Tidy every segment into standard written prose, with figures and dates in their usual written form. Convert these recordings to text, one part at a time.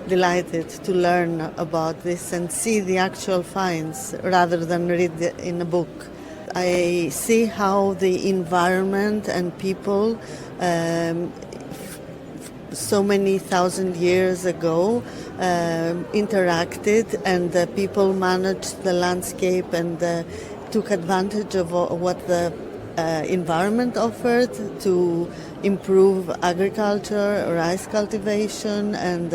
delighted to learn about this and see the actual finds rather than read in a book. I see how the environment and people so many thousand years ago interacted, and the people managed the landscape and took advantage of what the environment offered to improve agriculture, rice cultivation, and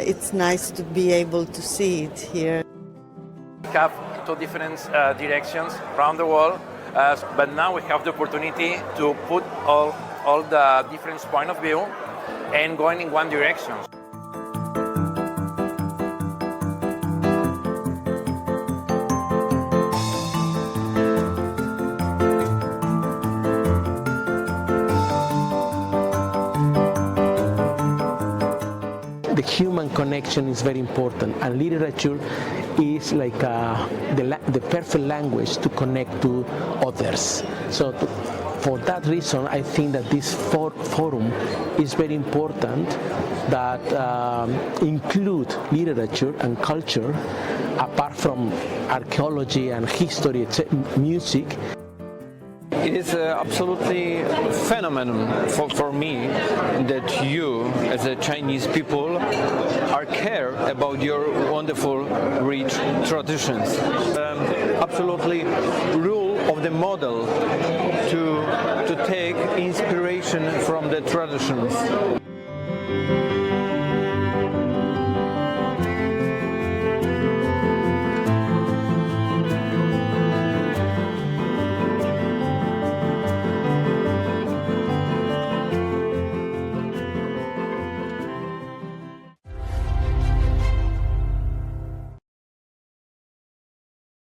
it's nice to be able to see it here. We have two different directions around the world, but now we have the opportunity to put all the different point of view and going in one direction. The human connection is very important, and literature is like the perfect language to connect to others. So for that reason, I think that this forum is very important, that include literature and culture, apart from archaeology and history, music. It is absolutely a phenomenon for me that you, as a Chinese people, are care about your wonderful, rich traditions. Absolutely rule of the model to take inspiration from the traditions.